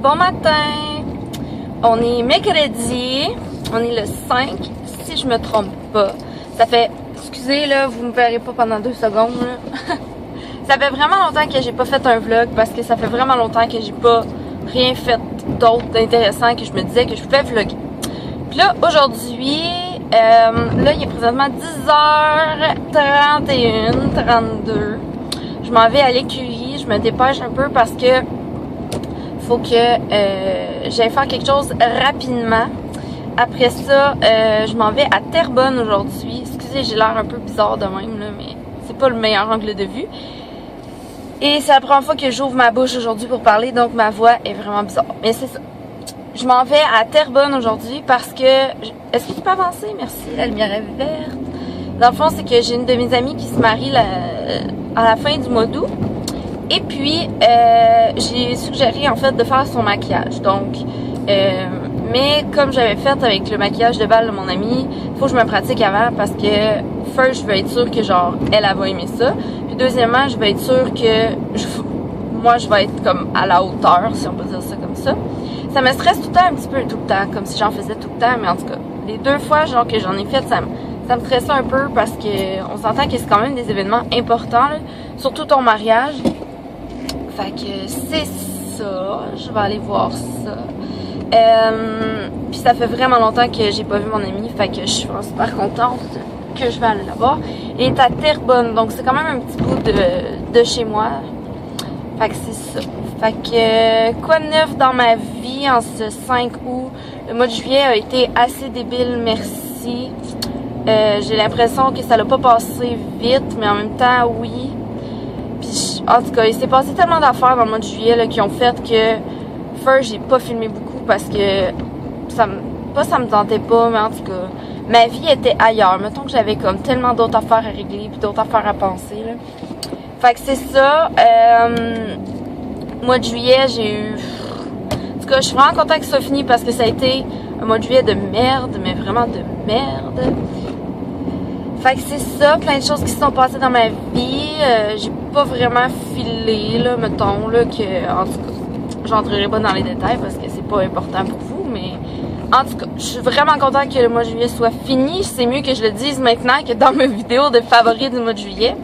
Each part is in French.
Bon matin! On est mercredi, on est le 5, si je me trompe pas. Ça fait, excusez là, vous me verrez pas pendant 2 secondes là. Ça fait vraiment longtemps que j'ai pas fait un vlog parce que ça fait vraiment longtemps que j'ai pas rien fait d'autre d'intéressant que je me disais que je pouvais vlogger. Puis là, aujourd'hui, là il est présentement 10h31, 32. Je m'en vais à l'écurie, je me dépêche un peu parce que faut que j'aille faire quelque chose rapidement. Après ça, je m'en vais à Terrebonne aujourd'hui. Excusez, j'ai l'air un peu bizarre de même, là, mais c'est pas le meilleur angle de vue. Et c'est la première fois que j'ouvre ma bouche aujourd'hui pour parler, donc ma voix est vraiment bizarre. Mais c'est ça. Je m'en vais à Terrebonne aujourd'hui parce que... Est-ce que tu peux avancer? Merci, la lumière est verte. Dans le fond, c'est que j'ai une de mes amies qui se marie à la fin du mois d'août. Et puis, j'ai suggéré en fait de faire son maquillage. Donc, mais comme j'avais fait avec le maquillage de bal de mon amie, faut que je me pratique avant parce que, first, je veux être sûre que genre, elle va aimer ça. Puis deuxièmement, je veux être sûre que moi, je vais être comme à la hauteur, si on peut dire ça comme ça. Ça me stresse tout le temps un petit peu, tout le temps, comme si j'en faisais tout le temps, mais en tout cas, les 2 fois genre que j'en ai fait, ça me stressait un peu parce que on s'entend que c'est quand même des événements importants, là, surtout ton mariage. Fait que c'est ça, je vais aller voir ça. Puis ça fait vraiment longtemps que j'ai pas vu mon amie, fait que je suis vraiment super contente que je vais aller la voir. Elle est à Terrebonne, donc c'est quand même un petit bout de chez moi. Fait que c'est ça. Fait que quoi de neuf dans ma vie en ce 5 août? Le mois de juillet a été assez débile, merci. J'ai l'impression que ça l'a pas passé vite, mais en même temps, oui. Puis, en tout cas, il s'est passé tellement d'affaires dans le mois de juillet là, qui ont fait que, first, j'ai pas filmé beaucoup parce que ça me tentait pas, mais en tout cas, ma vie était ailleurs. Mettons que j'avais comme tellement d'autres affaires à régler puis d'autres affaires à penser, là. Fait que c'est ça. Mois de juillet, j'ai eu... En tout cas, je suis vraiment contente que ça soit fini parce que ça a été un mois de juillet de merde, mais vraiment de merde. Fait que c'est ça, plein de choses qui se sont passées dans ma vie. J'ai pas vraiment filé, là, mettons, là, que, en tout cas, j'entrerai pas dans les détails parce que c'est pas important pour vous, mais en tout cas, je suis vraiment contente que le mois de juillet soit fini. C'est mieux que je le dise maintenant que dans mes vidéos de favoris du mois de juillet,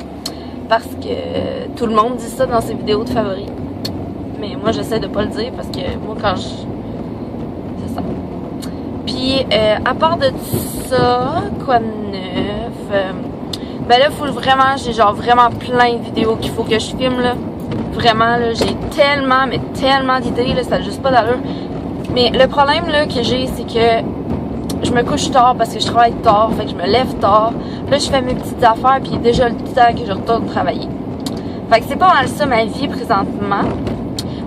parce que tout le monde dit ça dans ses vidéos de favoris. Mais moi, j'essaie de pas le dire parce que moi, quand je... C'est ça. Puis, à part de ça, quoi de neuf? Ben là, faut vraiment, j'ai genre vraiment plein de vidéos qu'il faut que je filme, là. Vraiment, là, j'ai tellement, mais tellement d'idées, là, ça n'a juste pas d'allure. Mais le problème, là, que j'ai, c'est que je me couche tard parce que je travaille tard, fait que je me lève tard. Là, je fais mes petites affaires, puis déjà le temps que je retourne travailler. Fait que c'est pas mal ça ma vie présentement,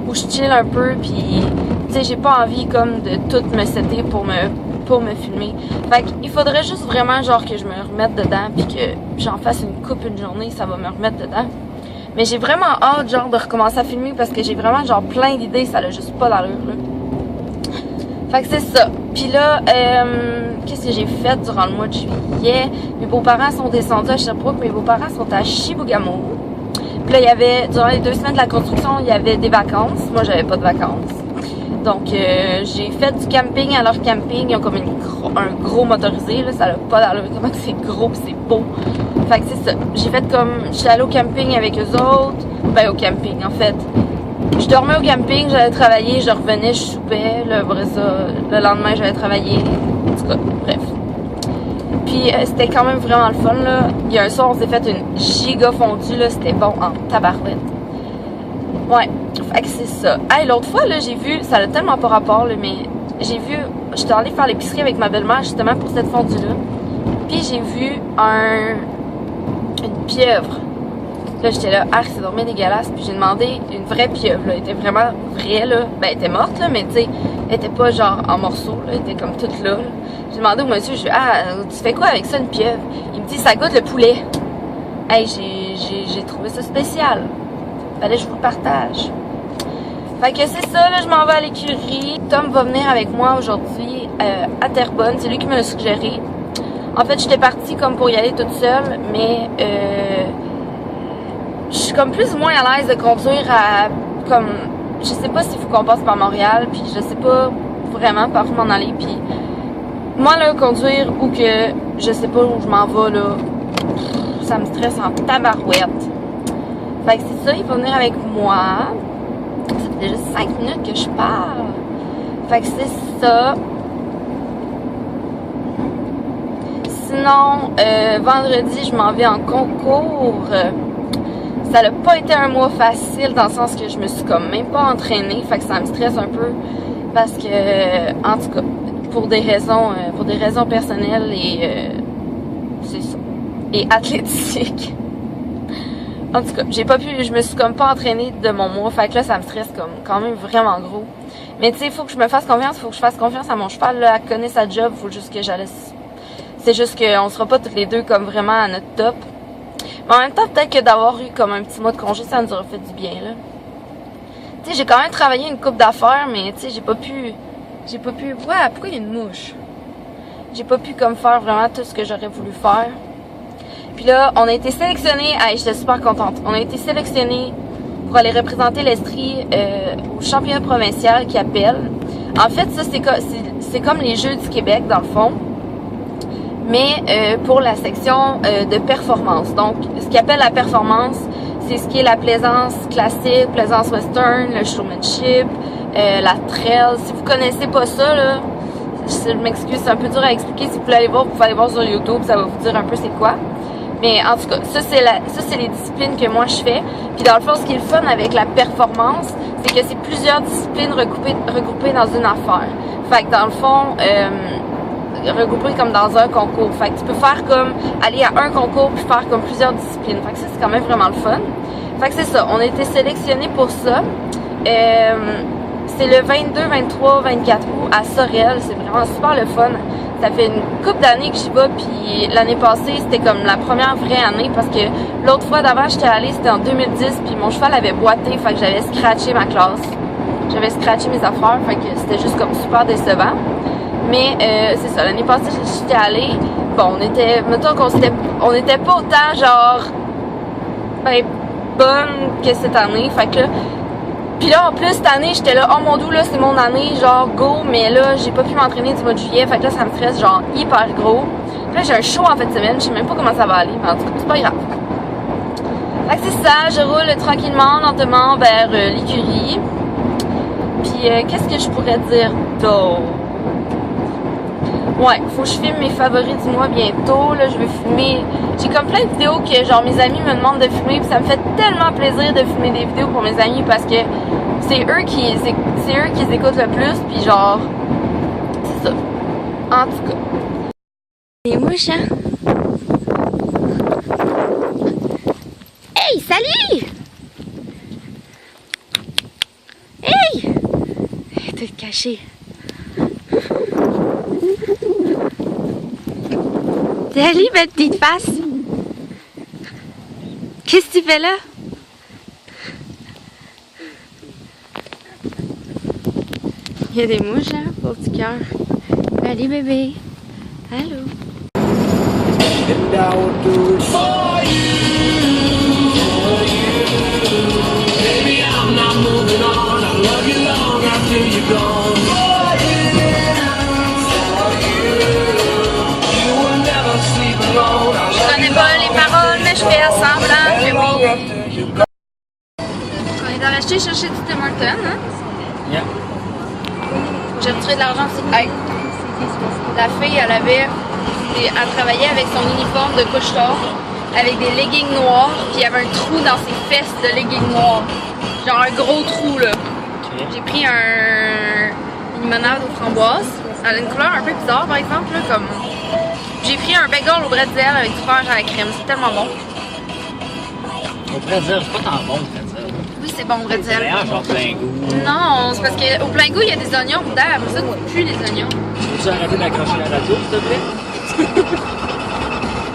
où je chill un peu, puis tu sais, j'ai pas envie comme de tout me setter pour me filmer. Fait qu'il faudrait juste vraiment genre que je me remette dedans, puis que j'en fasse une journée, ça va me remettre dedans. Mais j'ai vraiment hâte genre de recommencer à filmer parce que j'ai vraiment genre plein d'idées, ça n'a juste pas d'allure, là. Fait que c'est ça. Puis là, qu'est-ce que j'ai fait durant le mois de juillet? Mes beaux-parents sont descendus à Sherbrooke, mes beaux-parents sont à Chibougamau. Puis là, il y avait, durant les 2 semaines de la construction, il y avait des vacances. Moi, j'avais pas de vacances. Donc, j'ai fait du camping à leur camping. Ils ont comme un gros motorisé, là. Ça n'a pas d'allure. Comment c'est gros pis c'est beau. Fait que c'est ça. J'ai fait comme, je suis allée au camping avec eux autres. Ben, au camping, en fait. Je dormais au camping, j'allais travailler, je revenais, je soupais. Là, après ça, le lendemain, j'allais travailler. En tout cas, bref. Puis c'était quand même vraiment le fun, là. Il y a un soir, on s'est fait une giga fondue, là. C'était bon en tabarouette. Ouais, fait que c'est ça. Hey, l'autre fois, là, j'ai vu, ça n'a tellement pas rapport, là, mais j'ai vu, j'étais allée faire l'épicerie avec ma belle-mère, justement, pour cette fondue-là. Puis j'ai vu une pieuvre. Là, j'étais là, ah, c'est dormi dégueulasse. Puis j'ai demandé une vraie pieuvre, là. Elle était vraiment vraie, là. Ben, elle était morte, là, mais tu sais, elle était pas genre en morceaux, là. Elle était comme toute là. J'ai demandé au monsieur, je lui ai dit, ah, tu fais quoi avec ça, une pieuvre? Il me dit, ça goûte le poulet. Hey, j'ai trouvé ça spécial. Fallait que je vous le partage. Fait que c'est ça, là, je m'en vais à l'écurie. Tom va venir avec moi aujourd'hui à Terrebonne. C'est lui qui me l'a suggéré. En fait, j'étais partie comme pour y aller toute seule, mais je suis comme plus ou moins à l'aise de conduire à comme je sais pas s'il faut qu'on passe par Montréal, puis je sais pas vraiment par où m'en aller, puis moi là, conduire ou que je sais pas où je m'en vais là, ça me stresse en tabarouette. Fait que c'est ça, il va venir avec moi. Ça fait déjà 5 minutes que je parle. Fait que c'est ça. Sinon, vendredi, je m'en vais en concours. Ça n'a pas été un mois facile dans le sens que je me suis comme même pas entraînée. Fait que ça me stresse un peu parce que, en tout cas, pour des raisons personnelles et c'est ça. Et athlétiques. En tout cas, je me suis comme pas entraînée de mon mois. Fait que là, ça me stresse comme quand même vraiment gros. Mais tu sais, il faut que je me fasse confiance. Il faut que je fasse confiance à mon cheval. Là, elle connaît sa job. Il faut juste que j'allais. C'est juste qu'on sera pas toutes les deux comme vraiment à notre top. Mais en même temps, peut-être que d'avoir eu comme un petit mois de congé, ça nous aurait fait du bien, là. Tu sais, j'ai quand même travaillé une couple d'affaires, mais tu sais, j'ai pas pu... Ouais, pourquoi il y a une mouche? J'ai pas pu comme faire vraiment tout ce que j'aurais voulu faire. Puis là, on a été sélectionnés... j'étais super contente. On a été sélectionnés pour aller représenter l'Estrie au championnat provincial qui appelle. En fait, ça, c'est comme les Jeux du Québec, dans le fond. Mais pour la section de performance. Donc, ce qu'ils appelle la performance, c'est ce qui est la plaisance classique, plaisance western, le showmanship, la trail. Si vous connaissez pas ça, là, je m'excuse, c'est un peu dur à expliquer. Si vous voulez aller voir, vous pouvez aller voir sur YouTube, ça va vous dire un peu c'est quoi. Mais en tout cas, ça c'est les disciplines que moi je fais. Puis dans le fond, ce qui est le fun avec la performance, c'est que c'est plusieurs disciplines regroupées dans une affaire. Fait que dans le fond, regroupé comme dans un concours. Fait que tu peux faire comme aller à un concours puis faire comme plusieurs disciplines. Fait que ça, c'est quand même vraiment le fun. Fait que c'est ça. On a été sélectionnés pour ça. C'est le 22, 23, 24 août à Sorel. C'est vraiment super le fun. Ça fait une couple d'années que j'y vais, puis l'année passée, c'était comme la première vraie année parce que l'autre fois d'avant, j'étais allée, c'était en 2010, puis mon cheval avait boité, fait que j'avais scratché ma classe. J'avais scratché mes affaires, fait que c'était juste comme super décevant. Mais c'est ça, l'année passée, j'étais allée. Bon, mettons on était pas autant genre ben bonne que cette année. Fait que là, puis là en plus cette année, j'étais là, oh mon dieu, là c'est mon année, genre go, mais là j'ai pas pu m'entraîner du mois de juillet. Fait que là ça me stresse genre hyper gros. Puis là j'ai un show en fin de semaine, je sais même pas comment ça va aller, mais en tout cas c'est pas grave. Fait que c'est ça, je roule tranquillement, lentement vers l'écurie. Puis qu'est-ce que je pourrais dire d'autre? Ouais, faut que je filme mes favoris du mois bientôt. Là, je vais filmer. J'ai comme plein de vidéos que genre mes amis me demandent de filmer. Puis ça me fait tellement plaisir de filmer des vidéos pour mes amis parce que c'est eux qui écoutent le plus. Puis genre, c'est ça. En tout cas. Les mouches, hein? Hey, salut! Hey! T'es caché. Salut, belle petite face! Qu'est-ce que tu fais là? Il y a des mouches, hein? Pauvre petit cœur. Salut, bébé! Allô? Je connais pas les paroles, mais je fais semblant que oui. On est allé chercher du Tim Hortons, hein? Yeah. J'ai retiré de l'argent aussi. Hey. La fille, elle travaillait avec son uniforme de couche-tard, avec des leggings noirs, puis il y avait un trou dans ses fesses de leggings noirs. Genre un gros trou, là. Okay. J'ai pris une limonade aux framboises. Elle a une couleur un peu bizarre, par exemple, là, comme... J'ai pris un bagel au bretzel avec du fromage à la crème. C'est tellement bon. Au bretzel, c'est pas tant bon, le bretzel. Oui, c'est bon, au bretzel. C'est genre plein goût. Non, c'est parce qu'au plein goût, il y a des oignons dedans. Après ça, tu pues les oignons. Peux-tu arrêter d'accrocher la radio, s'il te plaît?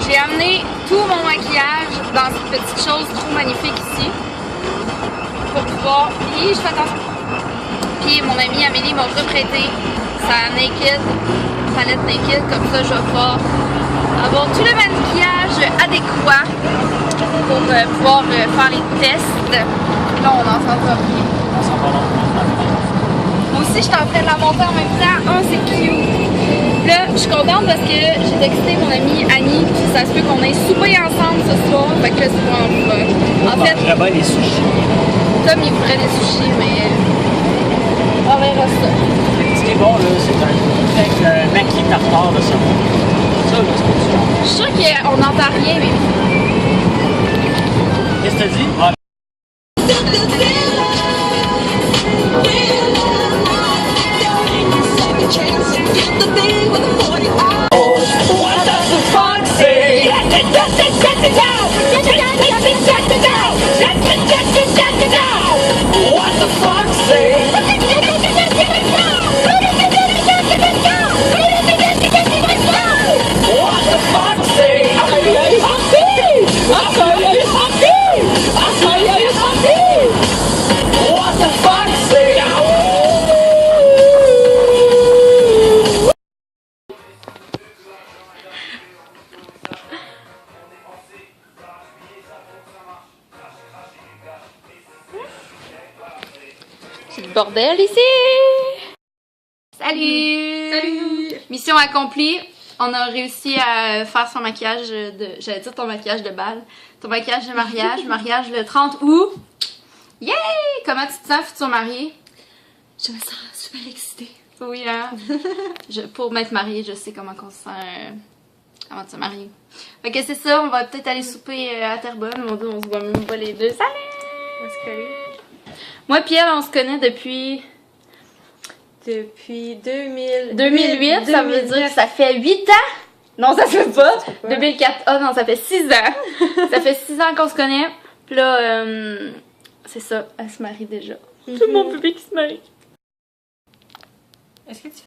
J'ai amené tout mon maquillage dans cette petite chose trop magnifique ici. Pour pouvoir... Puis, je fais attention. Puis, mon amie Amélie m'a reprêté sa naked, palette naked. Comme ça, je vais pouvoir avoir tout le maquillage adéquat pour pouvoir faire les tests. Là, on entend pas bien. Ça va longtemps. Moi aussi, je suis en train de la monter en même temps. Oh, c'est cute! Là, je suis contente parce que j'ai texté mon amie Annie, puis ça se peut qu'on aille souper ensemble ce soir. Fait que là, c'est vraiment fun. En fait, J'aimerais bien les sushis. Tom, il voudrait des sushis, mais on verra ça. Ce qui est bon, là, c'est un maquis tartare de saumon. Ça, là, c'est pas sûr. Je suis sûre qu'on n'entend rien, mais... Qu'est-ce que t'as dit? Ah, c'est le bordel ici! Salut! Salut! Mission accomplie. On a réussi à faire son maquillage de... J'allais dire ton maquillage de bal. Ton maquillage de mariage. Mariage le 30 août. Yay! Comment tu te sens, futur marié? Je me sens super excitée. Oui, hein? Pour m'être mariée, je sais comment on se sent avant de se marier. Fait que c'est ça, on va peut-être aller souper à Terrebonne. Mon Dieu, on se voit même pas les deux. Salut! On va se coller. Moi et elle, on se connaît depuis... Depuis 2008, 2008, ça veut dire que ça fait 8 ans? Non, ça se fait pas. 2004, oh non, ça fait 6 ans. Ça fait 6 ans qu'on se connaît. Puis là, c'est ça, elle se marie déjà. C'est mon bébé qui se marie. Est-ce que tu